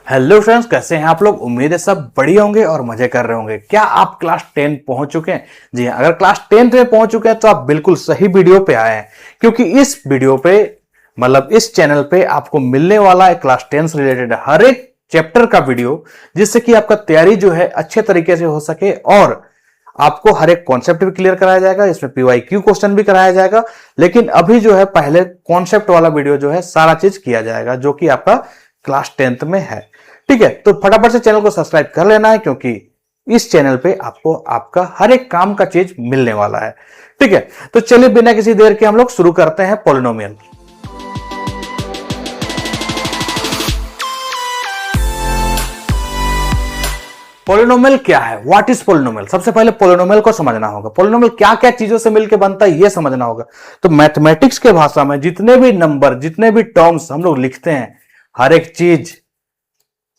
Hello friends, कैसे हैं आप लोग। उम्मीद है सब बढ़िया होंगे और मजे कर रहे होंगे। क्या आप क्लास 10 पहुंच चुके हैं? जी हाँ, अगर क्लास 10 में पहुंच चुके हैं तो आप बिल्कुल सही वीडियो पे आए हैं, क्योंकि इस वीडियो पे मतलब इस चैनल पे आपको मिलने वाला है क्लास 10 से रिलेटेड हर एक चैप्टर का वीडियो, जिससे कि आपका तैयारी जो है अच्छे तरीके से हो सके और आपको हर एक कॉन्सेप्ट भी क्लियर कराया जाएगा। इसमें पीवाईक्यू क्वेश्चन भी कराया जाएगा, लेकिन अभी जो है पहले कॉन्सेप्ट वाला वीडियो जो है सारा चीज किया जाएगा, जो कि आपका क्लास 10 में है। ठीक है, तो फटाफट से चैनल को सब्सक्राइब कर लेना है, क्योंकि इस चैनल पे आपको आपका हर एक काम का चीज मिलने वाला है। ठीक है, तो चलिए बिना किसी देर के हम लोग शुरू करते हैं पॉलिनोमियल। पॉलिनोमियल क्या है? What is polynomial? सबसे पहले पॉलिनोमियल को समझना होगा। पॉलिनोमियल क्या क्या चीजों से मिलकर बनता है, यह समझना होगा। तो मैथमेटिक्स के भाषा में जितने भी नंबर, जितने भी टर्म्स हम लोग लिखते हैं, हर एक चीज,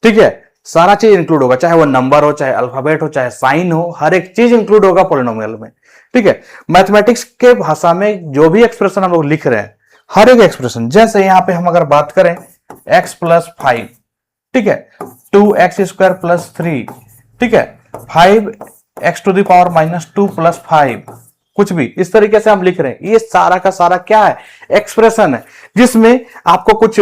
ठीक है, सारा चीज इंक्लूड होगा, चाहे वो नंबर हो, चाहे अल्फाबेट हो, चाहे साइन हो, हर एक चीज इंक्लूड होगा पॉलिनोमियल में। ठीक है, मैथमेटिक्स के भाषा में जो भी एक्सप्रेशन हम लोग लिख रहे हैं, हर एक एक्सप्रेशन, जैसे यहां पे हम अगर बात करें x प्लस 5, ठीक है, 2x² प्लस 3, ठीक है, 5x to the power minus 2 plus 5, कुछ भी इस तरीके से हम लिख रहे हैं, ये सारा का सारा क्या है? एक्सप्रेशन है, जिसमें आपको कुछ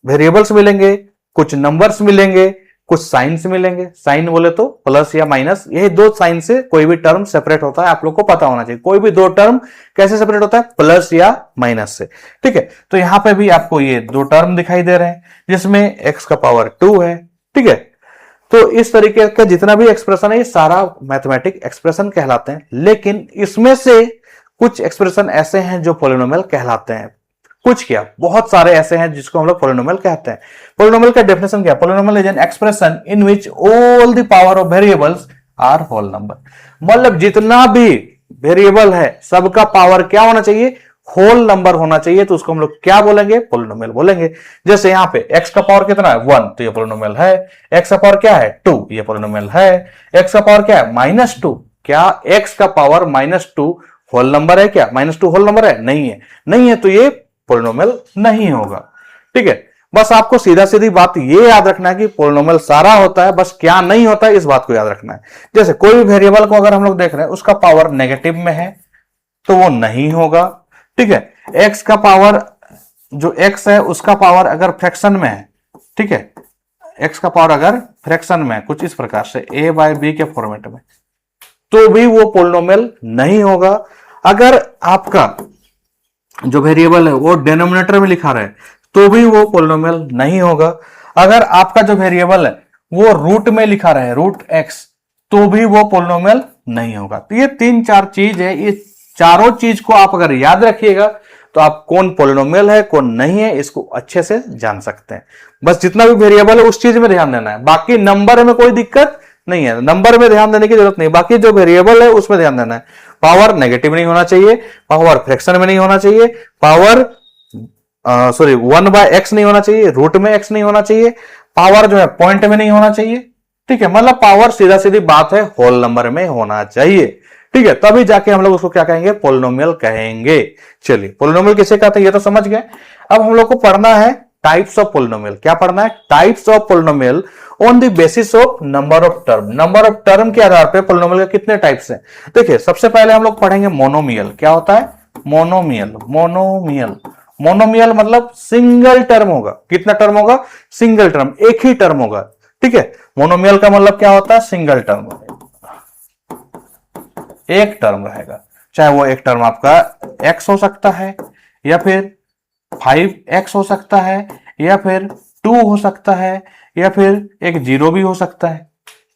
वेरिएबल्स मिलेंगे, कुछ नंबर्स मिलेंगे, कुछ साइंस मिलेंगे। साइन बोले तो प्लस या माइनस, यही दो साइन से कोई भी टर्म सेपरेट होता है, आप लोग को पता होना चाहिए। कोई भी दो टर्म कैसे सेपरेट होता है? प्लस या माइनस से। ठीक है, तो यहां पे भी आपको ये दो टर्म दिखाई दे रहे हैं, जिसमें x का पावर 2 है। ठीक है, तो इस तरीके का जितना भी एक्सप्रेशन है, ये सारा मैथमेटिक एक्सप्रेशन कहलाते हैं। लेकिन इसमें से कुछ एक्सप्रेशन ऐसे हैं जो पॉलिनोमियल कहलाते हैं। कुछ क्या, बहुत सारे ऐसे हैं जिसको हम लोग पॉलिनोमियल कहते हैं। पॉलिनोमियल का डेफिनेशन क्या है? Polynomial is an expression in which all the power of variables are whole number. मतलब जितना भी वेरिएबल है, सबका पावर क्या होना चाहिए? होल नंबर होना चाहिए। तो उसको हम लोग क्या बोलेंगे? पॉलिनोमियल बोलेंगे। जैसे यहां पे x का पावर कितना है? 1, तो ये पॉलिनोमियल है। x का पावर क्या है? 2, ये पॉलिनोमियल है। x का पावर क्या है? -2, क्या x का पावर -2 होल नंबर है? क्या -2 होल नंबर है? नहीं है। नहीं है तो ये पॉलिनोमियल नहीं होगा। ठीक है, बस आपको सीधा सीधी बात ये याद रखना है कि पॉलिनोमियल सारा होता है, बस क्या नहीं होता है इस बात को याद रखना है। जैसे कोई भी वेरिएबल को अगर हम लोग देख रहे हैं, उसका पावर नेगेटिव में है तो वो नहीं होगा। ठीक है, एक्स का पावर, जो एक्स है उसका पावर अगर फ्रैक्शन में है, ठीक है, एक्स का पावर अगर फ्रैक्शन में है कुछ इस प्रकार से a/b के फॉर्मेट में, तो भी वो पॉलिनोमियल नहीं होगा। अगर आपका जो वेरिएबल है वो डिनोमिनेटर में लिखा रहे तो भी वो पॉलिनोमियल नहीं होगा। अगर आपका जो वेरिएबल है वो रूट में लिखा रहे, √x, तो भी वो पॉलिनोमियल नहीं होगा। तो ये 3-4 चीज है, ये चारों चीज को आप अगर याद रखिएगा तो आप कौन पॉलिनोमियल है कौन नहीं है इसको अच्छे से जान सकते हैं। बस जितना भी वेरिएबल है उस चीज में ध्यान देना है, बाकी नंबर में कोई दिक्कत नहीं है, नंबर में ध्यान देने की जरूरत नहीं, बाकी जो वेरिएबल है उसमें ध्यान देना है। पावर नेगेटिव नहीं होना चाहिए, पावर फ्रैक्शन में नहीं होना चाहिए, पावर 1/x नहीं होना चाहिए, रूट में x नहीं होना चाहिए, पावर जो है पॉइंट में नहीं होना चाहिए। ठीक है, मतलब पावर सीधा सीधी बात है होल नंबर में होना चाहिए। ठीक है, तभी जाके हम लोग उसको क्या कहेंगे? पॉलिनोमियल कहेंगे। चलिए, पॉलिनोमियल किसे कहते हैं ये तो समझ गए। अब हम लोग को पढ़ना है टाइप्स ऑफ पॉलिनोमियल। क्या पढ़ना है? Types of polynomial on the basis of number of term. Number of term के आधार पर पॉलिनोमियल के कितने टाइप्स हैं? देखिए, सबसे पहले हम लोग पढ़ेंगे मोनोमियल। क्या होता है? मोनोमियल। मोनोमियल, मोनोमियल मतलब सिंगल टर्म होगा। कितना टर्म होगा? सिंगल टर्म, एक ही टर्म होगा। ठीक है, मोनोमियल का मतलब क्या होता है? सिंगल टर्म, एक टर्म रहेगा। चाहे वो एक टर्म आपका x हो सकता है, या फिर 5x हो सकता है, या फिर 2 हो सकता है, या फिर एक 0 भी हो सकता है।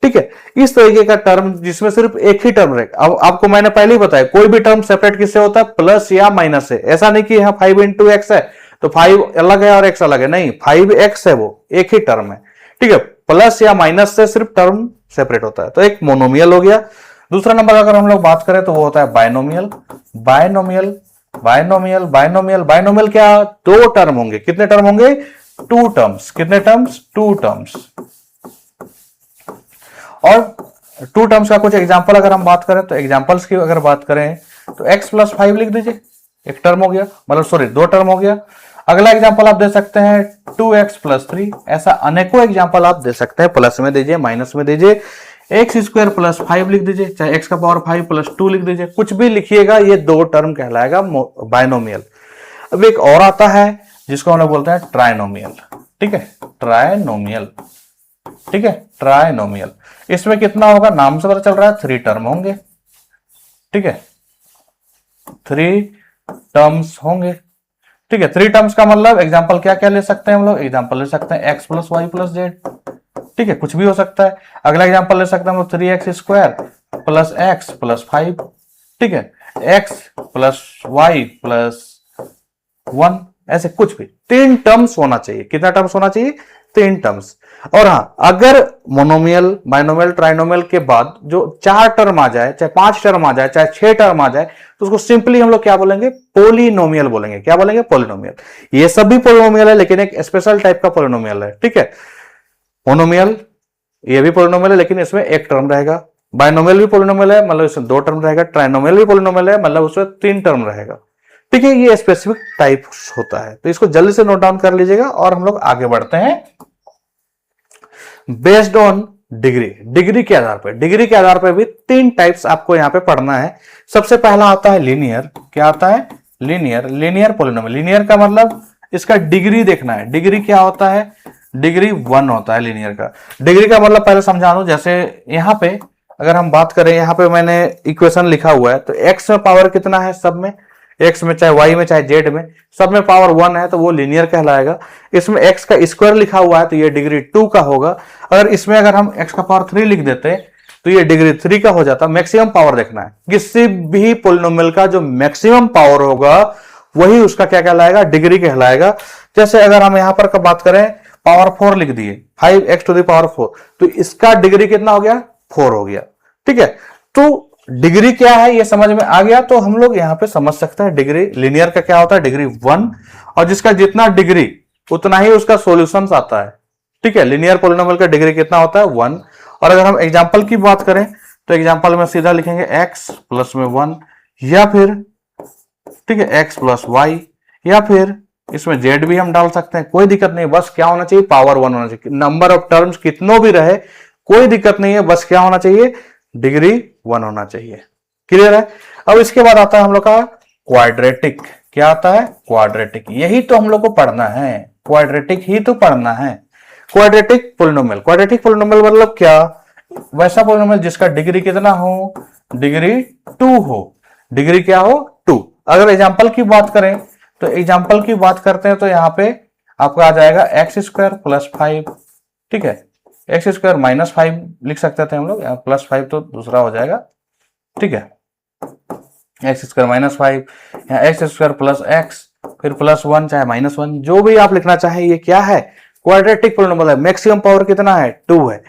ठीक है, इस तरीके का टर्म जिसमें सिर्फ एक ही टर्म रहेगा। अब आपको मैंने पहले ही बताया, कोई भी टर्म सेपरेट किससे होता है? प्लस या माइनस से। ऐसा नहीं कि यहां 5 × x है तो 5 अलग है और x अलग है, नहीं, 5x है, वो एक ही टर्म है। ठीक है, प्लस या माइनस से सिर्फ टर्म सेपरेट होता है, तो एक मोनोमियल हो गया। दूसरा नंबर अगर हम लोग बात करें तो वो होता है binomial. Binomial, binomial, binomial, binomial क्या? दो टर्म होंगे। कितने टर्म होंगे? 2 टर्म्स। कितने टर्म्स? 2 टर्म्स। और 2 टर्म्स का कुछ एग्जांपल अगर हम बात करें तो एग्जांपल्स की अगर बात करें तो x + 5 लिख दीजिए, एक टर्म हो गया, मतलब सॉरी 2 टर्म हो गया। अगला एग्जांपल आप दे सकते हैं 2x प्लस 3। ऐसा अनेकों एग्जांपल आप दे सकते हैं, प्लस में दीजिए, माइनस में दीजिए, एक्स स्क्वायर प्लस 5 लिख दीजिए, चाहे x का पावर 5 प्लस 2 लिख दीजिए, कुछ भी लिखिएगा, ये दो टर्म कहलाएगा बायनोमियल। अब एक और आता है जिसको हम लोग बोलते हैं ट्राइनोमियल। ठीक है, ट्राइनोमियल। ठीक है, ट्राइनोमियल। इसमें कितना होगा, नाम से पता चल रहा है 3 टर्म होंगे। ठीक है, 3 टर्म्स होंगे। ठीक है, 3 टर्म्स का मतलब एग्जांपल क्या क्या ले सकते हैं हम लोग, एग्जांपल ले सकते हैं x plus y plus z. ठीक है, कुछ भी हो सकता है। अगला एग्जांपल ले सकते हैं हम लोग 3x square plus x plus 5। ठीक है, x प्लस वाई प्लस 1, ऐसे कुछ भी। 3 टर्म्स होना चाहिए। कितना टर्म्स होना चाहिए, 3 टर्म्स। और हाँ, अगर मोनोमियल, बाइनोमियल, ट्राइनोमियल के बाद जो 4 टर्म आ जाए, चाहे 5 टर्म आ जाए, चाहे 6 टर्म आ जाए, तो उसको सिंपली हम लोग क्या बोलेंगे, पोलिनोमियल बोलेंगे। क्या बोलेंगे, पोलिनोमियल। ये सब भी पोलिनोमियल है, लेकिन एक स्पेशल टाइप का पोलिनोमियल है। ठीक है, मोनोमियल ये भी पोलिनोमियल है, लेकिन इसमें एक टर्म रहेगा। बाइनोमियल भी पोलिनोमियल है, मतलब इसमें 2 टर्म रहेगा। ट्राइनोमियल भी पोलिनोमियल है, मतलब उसमें 3 टर्म रहेगा। ठीक है, ये स्पेसिफिक टाइप होता है, तो इसको जल्दी से नोट डाउन कर लीजिएगा और हम लोग आगे बढ़ते हैं। बेस्ड ऑन डिग्री, डिग्री के आधार पर, डिग्री के आधार पर भी 3 टाइप्स आपको यहां पे पढ़ना है। सबसे पहला आता है लीनियर। क्या आता है, लीनियर। Linear polynomial. लीनियर का मतलब इसका डिग्री देखना है। डिग्री क्या होता है, डिग्री 1 होता है लीनियर का। डिग्री का मतलब पहले समझा दूं, जैसे यहां पे अगर हम बात करें, यहां पे मैंने इक्वेशन लिखा हुआ है, तो x में पावर कितना है, सब में, x में चाहे y में चाहे z में, सब में पावर 1 है, तो वो लीनियर कहलाएगा। इसमें x का स्क्वायर लिखा हुआ है, तो ये डिग्री 2 का होगा। अगर हम x का पावर 3 लिख देते तो ये डिग्री 3 का हो जाता। मैक्सिमम पावर देखना है, किसी भी पोलिनोमियल का जो मैक्सिमम पावर होगा वही उसका क्या कहलाएगा, डिग्री कहलाएगा। जैसे अगर हम यहां पर बात करें, पावर 4 लिख दिए, 5x टू द पावर 4, तो इसका डिग्री कितना हो गया, 4 हो गया। ठीक है, तो डिग्री क्या है ये समझ में आ गया, तो हम लोग यहां पे समझ सकते हैं डिग्री। लीनियर का क्या होता है, डिग्री 1, और जिसका जितना डिग्री उतना ही उसका सॉल्यूशन आता है। ठीक है, लीनियर पोलिनोमियल का डिग्री कितना होता है, 1। और अगर हम एग्जांपल की बात करें, तो एग्जांपल में सीधा लिखेंगे x प्लस में 1, या फिर ठीक है x प्लस वाई, या फिर इसमें z भी हम डाल सकते हैं, कोई दिक्कत नहीं। बस क्या होना चाहिए, पावर 1 होना चाहिए। नंबर ऑफ टर्म्स कितनों भी रहे कोई दिक्कत नहीं है, बस क्या होना चाहिए, डिग्री 1 होना चाहिए। क्लियर है। अब इसके बाद आता है हम लोग का क्वाड्रेटिक। क्या आता है, क्वाड्रेटिक। यही तो हम लोग को पढ़ना है, क्वाड्रेटिक ही तो पढ़ना है। Quadratic polynomial. क्वाड्रेटिक पोलिनोमियल मतलब क्या, वैसा पोलिनोमियल जिसका डिग्री कितना हो, डिग्री 2 हो। डिग्री क्या हो, 2। अगर एग्जांपल की बात करें, तो एग्जांपल की बात करते हैं, तो यहां पे आपका आ जाएगा एक्स स्क्वायर प्लस 5। ठीक है, एक्स स्क्वायर माइनस 5 लिख सकते थे हम लोग, प्लस 5 तो दूसरा हो जाएगा। ठीक है, एक्स स्क्वायर माइनस 5, यहाँ एक्स स्क्वायर प्लस एक्स, फिर प्लस 1 चाहे माइनस 1, जो भी आप लिखना चाहे। ये क्या है, क्वाड्रेटिक पोलिनोमियल है। मैक्सिमम पावर कितना है, 2 है।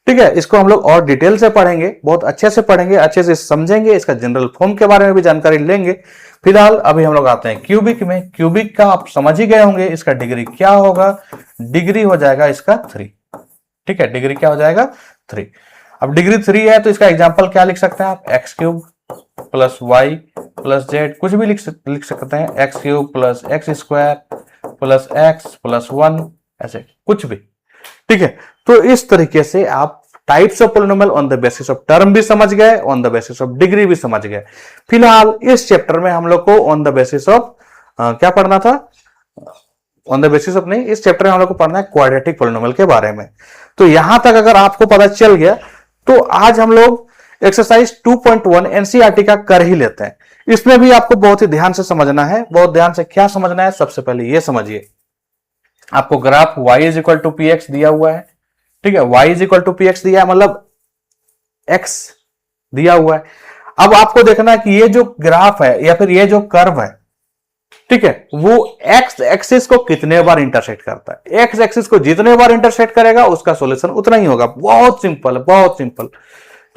ठीक है, इसको हम लोग और डिटेल से पढ़ेंगे, बहुत अच्छे से पढ़ेंगे, अच्छे से समझेंगे, इसका जनरल फॉर्म के बारे में भी जानकारी लेंगे। फिलहाल अभी हम लोग आते हैं क्यूबिक में। क्यूबिक का आप समझ ही गए होंगे, इसका डिग्री क्या होगा, डिग्री हो जाएगा इसका 3। ठीक है, डिग्री क्या हो जाएगा, 3। अब डिग्री 3 है, तो इसका एग्जांपल क्या लिख सकते हैं आप, x cube plus y plus z, कुछ भी लिख सकते हैं, x cube plus x square plus x plus 1, ऐसे कुछ भी। ठीक है, तो इस तरीके से आप types of polynomial on the basis of term भी समझ गए, on the basis of degree भी समझ गए। फिलहाल इस चैप्टर में हम लोग को ऑन द बेसिस ऑफ क्या पढ़ना था, ऑन द बेसिस ऑफ नहीं, इस चैप्टर में हम लोग को पढ़ना है क्वाड्रेटिक पोलिनोमियल के बारे में। तो यहां तक अगर आपको पता चल गया, तो आज हम लोग एक्सरसाइज 2.1 एनसीईआरटी का कर ही लेते हैं। इसमें भी आपको बहुत ही ध्यान से समझना है। बहुत ध्यान से क्या समझना है, सबसे पहले ये समझिए, आपको graph y is equal to p x दिया हुआ है। ठीक है, y is equal to p x दिया है, मतलब x दिया हुआ है। अब आपको देखना है कि ये जो ग्राफ है या फिर ये जो कर्व है, ठीक है, वो x एक्सिस को कितने बार इंटरसेक्ट करता है। x एक्सिस को जितने बार इंटरसेक्ट करेगा उसका सॉल्यूशन उतना ही होगा। बहुत सिंपल है, बहुत सिंपल।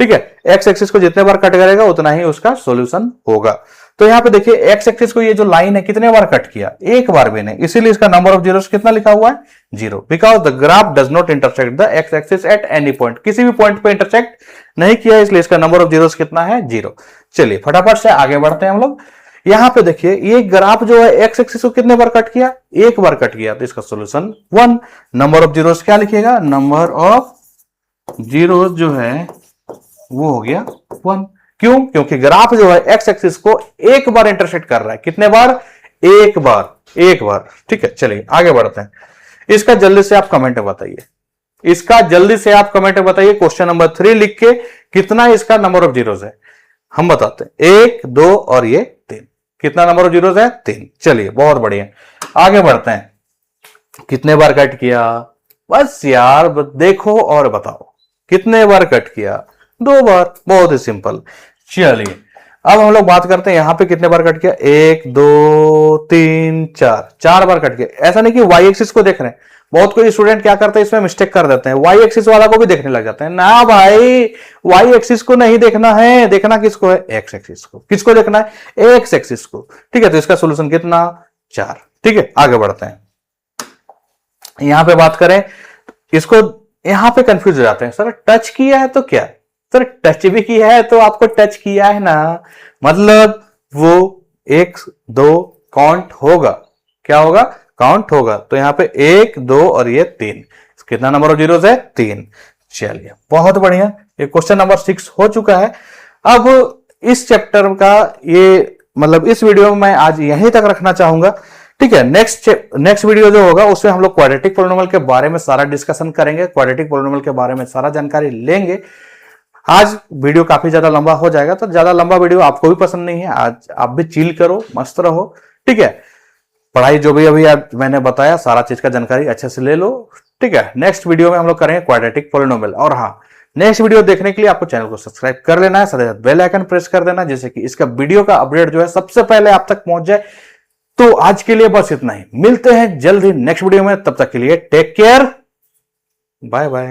ठीक है, x एक्सिस को जितने बार कट करेगा उतना ही उसका सॉल्यूशन होगा। तो यहां पे देखिए x एक्सिस को ये जो लाइन है कितने बार कट किया, एक बार भी नहीं, इसीलिए इसका नंबर ऑफ जीरोस कितना लिखा हुआ है, 0, because the graph does not intersect the x axis at any point. किसी भी पॉइंट पे इंटरसेक्ट नहीं किया, इसलिए इसका नंबर ऑफ जीरोस कितना है, 0। चलिए फटाफट से आगे बढ़ते हैं हम लोग। यहां पे देखिए ये ग्राफ जो है एक्स एक्सिस को कितने बार कट किया, एक बार कट किया, तो इसका सॉल्यूशन 1। नंबर ऑफ जीरोस क्या लिखिएगा, नंबर ऑफ जीरोस जो है वो हो गया 1। क्यों, क्योंकि ग्राफ जो है एक्स एक्सिस को एक बार इंटरसेक्ट कर रहा है, कितने बार, एक बार, एक बार। ठीक है, चलिए आगे बढ़ते हैं। इसका जल्दी से आप कमेंट में बताइए, इसका जल्दी से आप कमेंट में बताइए। क्वेश्चन नंबर 3 लिख के कितना इसका नंबर ऑफ जीरोस है, हम बताते हैं। 1, 2 और ये 3, कितना नंबर ऑफ जीरोस है, 3। चलिए बहुत बढ़िया, आगे बढ़ते हैं। कितने बार कट किया, बस यार देखो और बताओ कितने बार कट किया, 2 बार, बहुत ही सिंपल। चलिए अब हम लोग बात करते हैं यहां पे कितने बार कट किया, 1, 2, 3, 4, 4 बार कट किया। ऐसा नहीं कि वाई एक्सिस को देख रहे हैं, बहुत कोई स्टूडेंट क्या करते हैं इसमें मिस्टेक कर देते हैं, वाई एक्सिस वाला को भी देखने लग जाते हैं। ना भाई, वाई एक्सिस को नहीं देखना है, देखना किसको है, एक्स एक्सिस को। किसको देखना है, एक्स एक्सिस को। ठीक है, तो इसका सोल्यूशन कितना, 4। ठीक है, आगे बढ़ते हैं। यहां पे बात करें, इसको यहां पे कंफ्यूज हो जाते हैं, सर टच किया है तो क्या, सर टच भी किया है तो आपको टच किया है ना, मतलब वो 1, 2 काउंट होगा, क्या होगा, काउंट होगा। तो यहां पे 1, 2 और ये 3, कितना नंबर ऑफ जीरोस है, 3। चलिए बहुत बढ़िया, ये क्वेश्चन नंबर 6 हो चुका है। अब इस चैप्टर का ये मतलब इस वीडियो में मैं आज यहीं तक रखना चाहूंगा। ठीक है, नेक्स्ट वीडियो जो होगा उसमें हम लोग क्वाड्रेटिक पोलिनोमियल के बारे में सारा डिस्कशन करेंगे, क्वाड्रेटिक पोलिनोमियल के बारे में सारा जानकारी लेंगे। आज वीडियो काफी ज्यादा लंबा हो जाएगा, तो ज्यादा लंबा वीडियो आपको भी पसंद नहीं है, आज आप भी चिल करो, मस्त रहो। ठीक है, पढ़ाई जो भी अभी मैंने बताया सारा चीज का जानकारी अच्छे से ले लो। ठीक है, नेक्स्ट वीडियो में हम लोग करेंगे क्वाड्रेटिक पोलिनोमियल। और हाँ, नेक्स्ट वीडियो देखने के लिए आपको चैनल को सब्सक्राइब कर लेना है, साथ ही साथ बेल आइकन प्रेस कर देना, जिससे कि इसका वीडियो का अपडेट जो है सबसे पहले आप तक पहुंच जाए। तो आज के लिए बस इतना ही, मिलते हैं जल्द ही नेक्स्ट वीडियो में, तब तक के लिए टेक केयर, बाय बाय।